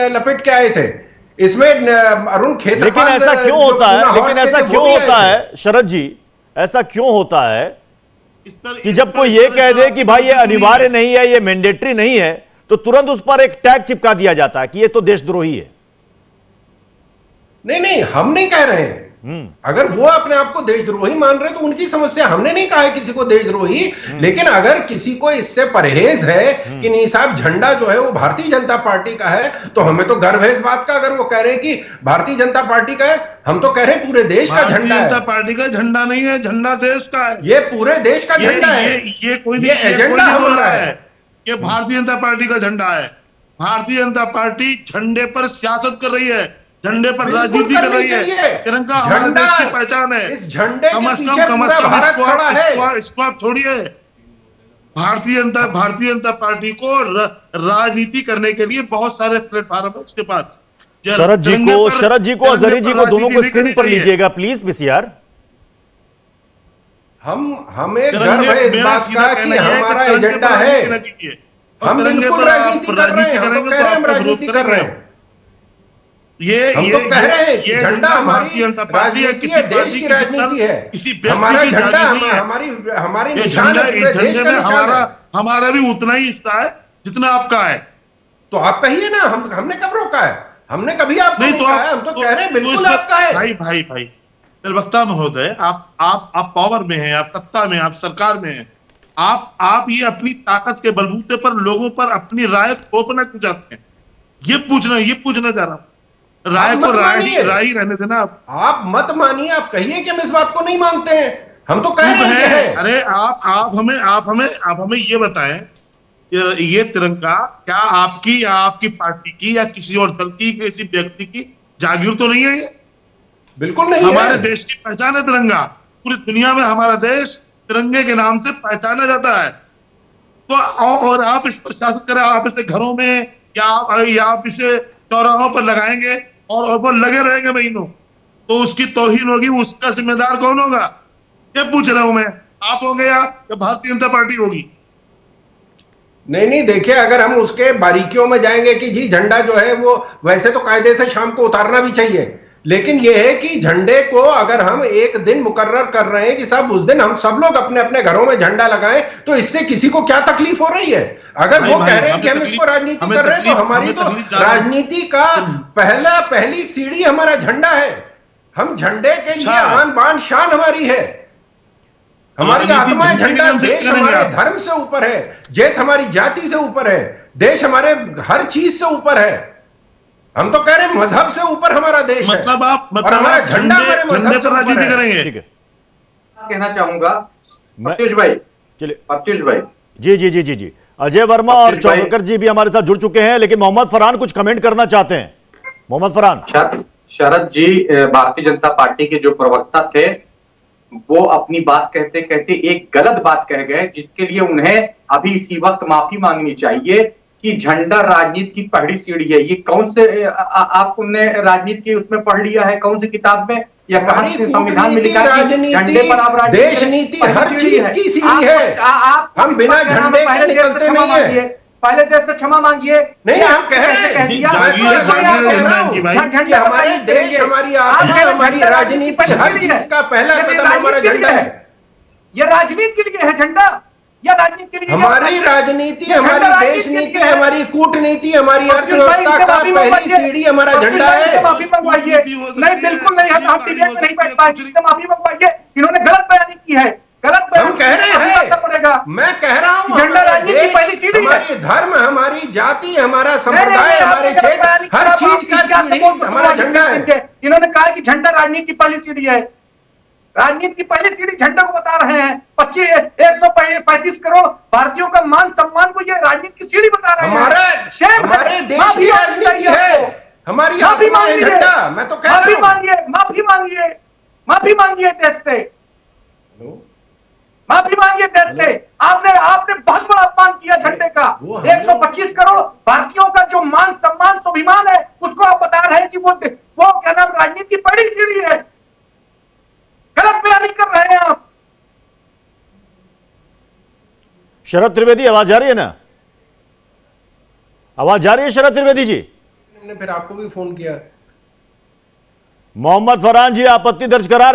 लपेट के आए थे। इसमें अरुण खेतर, लेकिन ऐसा क्यों होता है, लेकिन ऐसा क्यों होता है शरद जी, ऐसा क्यों होता है कि जब कोई ये कह दे कि भाई ये अनिवार्य नहीं है, ये मैंडेटरी नहीं है, तो तुरंत उस पर एक टैग चिपका दिया जाता है कि ये तो देशद्रोही है? नहीं नहीं, हम नहीं कह रहे हैं। अगर वो अपने आप को देशद्रोही मान रहे तो उनकी समस्या, हमने नहीं कहा है किसी को देशद्रोही। लेकिन अगर किसी को इससे परहेज है कि नहीं साहब झंडा जो है वो भारतीय जनता पार्टी का है, तो हमें तो गर्व है इस बात का। अगर वो कह रहे हैं कि भारतीय जनता पार्टी का है, हम तो कह रहे हैं पूरे देश का झंडा है। भारतीय जनता पार्टी का झंडा नहीं है, झंडा देश का है। ये पूरे देश का झंडा है। ये कोई एजेंडा बोल रहा है ये भारतीय जनता पार्टी का झंडा है। भारतीय जनता पार्टी झंडे पर सियासत कर रही है, झंडे पर राजनीति कर रही है। तिरंगा हमारे देश की पहचान है। इस झंडे कम के से पीछे कम पूरा भारत खड़ा है। इसको आप छोड़िए। भारतीय जनता पार्टी को राजनीति करने के लिए बहुत सारे प्लेटफॉर्म है उसके पास। शरद जी को अजहरी जी को दोनों को स्क्रीन पर लीजिएगा प्लीज पीसीआर। हमें गर्व है इस बात का कि हमारा एजेंडा है। हम बिल्कुल राजनीति कर रहे हैं, हम तो कह रहे हैं हम राजनीति कर रहे हैं। हम तो कह रहे हैं कि झंडा हमारी राजनीति है, देश की राजनीति है। हमारा झंडा हमारी निशान है, पूरे देश का निशान है। हमारा भी उतना ही हिस्सा है जितना आपका है। तो आप कहिए ना, हमने कब रोका है? हमने कभी आपको नहीं कहा है। हम तो कह रहे हैं बिल्कुल आपका है। भाई प्रवक्ता महोदय, आप पावर में हैं, आप सत्ता में, आप सरकार में हैं। आप ये अपनी ताकत के बलबूते पर लोगों पर अपनी राय थोपना क्यों चाहते हैं? ये पूछना चाह रहा हूं। राय को राय रहने देना। आप मत मानिए, आप कहिए कि हम इस बात को नहीं मानते हैं। हम तो कह रहे हैं। अरे आप हमें ये बताएं, ये तिरंगा क्या आपकी या आपकी पार्टी की या किसी और दल की, किसी व्यक्ति की जागीर तो नहीं है? ये बिल्कुल नहीं हमारे देश की पहचान है तिरंगा। पूरी दुनिया में हमारा देश तिरंगे के नाम से पहचाना जाता है। तो और आप इस पर शासन करें, आप इसे घरों में या आप इसे चौराहों पर लगाएंगे और पर लगे रहेंगे महीनों, तो उसकी तौहीन होगी। उसका जिम्मेदार कौन होगा? ये पूछ रहा हूं मैं। आप होंगे या भारतीय जनता पार्टी होगी? नहीं, देखिए, अगर हम उसके बारीकियों में जाएंगे कि जी झंडा जो है वो वैसे तो कायदे से शाम को उतारना भी चाहिए, लेकिन यह है कि झंडे को अगर हम एक दिन मुकर्रर कर रहे हैं कि साहब उस दिन हम सब लोग अपने अपने घरों में झंडा लगाएं, तो इससे किसी को क्या तकलीफ हो रही है? अगर वो कह रहे हैं कि हम इसको राजनीति कर रहे हैं, तो हमारी तो राजनीति का पहली सीढ़ी हमारा झंडा है। हम झंडे के लिए आन बान शान हमारी है, हमारी आत्मा है झंडा। देश हमारे धर्म से ऊपर है, जेत हमारी जाति से ऊपर है, देश हमारे हर चीज से ऊपर है। हम तो कह रहे हैं मजहब से ऊपर हमारा देश है। मतलब हमारा झंडा हमारे मजहब पर राजनीति करेंगे। ठीक है, कहना चाहूंगा प्रत्युष भाई। चलिए प्रत्युष भाई। जी अजय वर्मा और चौबकर जी भी हमारे साथ जुड़ चुके हैं, लेकिन मोहम्मद फरहान कुछ कमेंट करना चाहते हैं। मोहम्मद फरहान। शरद जी भारतीय जनता पार्टी के जो प्रवक्ता थे, वो अपनी बात कहते कहते एक गलत बात कह गए, जिसके लिए उन्हें अभी इसी वक्त माफी मांगनी चाहिए कि झंडा राजनीति की पहली सीढ़ी है। ये कौन से आपने राजनीति की उसमें पढ़ लिया है, कौन सी किताब में या कहां से संविधान में लिखा है कि झंडे पर आप देश नीति हर चीज की सीढ़ी है। हम बिना झंडे के निकलते नहीं है। पहले देश से क्षमा मांगिए। नहीं, हम कह रहे हैं हमारे देश, हमारी आत्मा, हमारी राजनीति, हर चीज का पहला कदम हमारा झंडा है। यह राजनीति के लिए है झंडा, या राजनीति के लिए? हमारी राजनीति, हमारी देश नीति, हमारी कूटनीति, हमारी अर्थव्यवस्था का पहली सीढ़ी हमारा झंडा है। माफी मंगवाइए। नहीं, बिल्कुल नहीं, हम डिबेट में नहीं बैठ पाएंगे, माफी मंगवाइए। इन्होंने गलत बयानी की है, गलत हम कह रहे हैं पड़ेगा। मैं कह रहा हूं झंडा राजनीति की पहली सीढ़ी है। हमारी धर्म, हमारी जाति, हमारा संप्रदाय, हमारे क्षेत्र, हर चीज का हमारा झंडा है। इन्होंने कहा कि झंडा राजनीति की पहली सीढ़ी है। राजनीति की पहली सीढ़ी झंडा को बता रहे हैं। 135 करोड़ भारतीयों का मान सम्मान को ये राजनीति की सीढ़ी बता रहे हैं। हमारे देश की राजनीति है, हमारी आत्मा है झंडा। मैं तो कह रहा हूं माफी मांगिए देश से, माफी मांगिए देश से। आपने बहुत बड़ा अपमान किया झंडे का। 125 करोड़ भारतीयों का जो मान सम्मान स्वाभिमान है, उसको आप बता रहे हैं कि वो क्या नाम राजनीति की बड़ी सीढ़ी है। गलत बयानी कर रहे हैं आप। शरद त्रिवेदी, आवाज आ रही है ना? आवाज जा रही है शरद त्रिवेदी जी? हमने फिर आपको भी फोन किया। मोहम्मद फरहान जी आपत्ति दर्ज करा रहे हैं।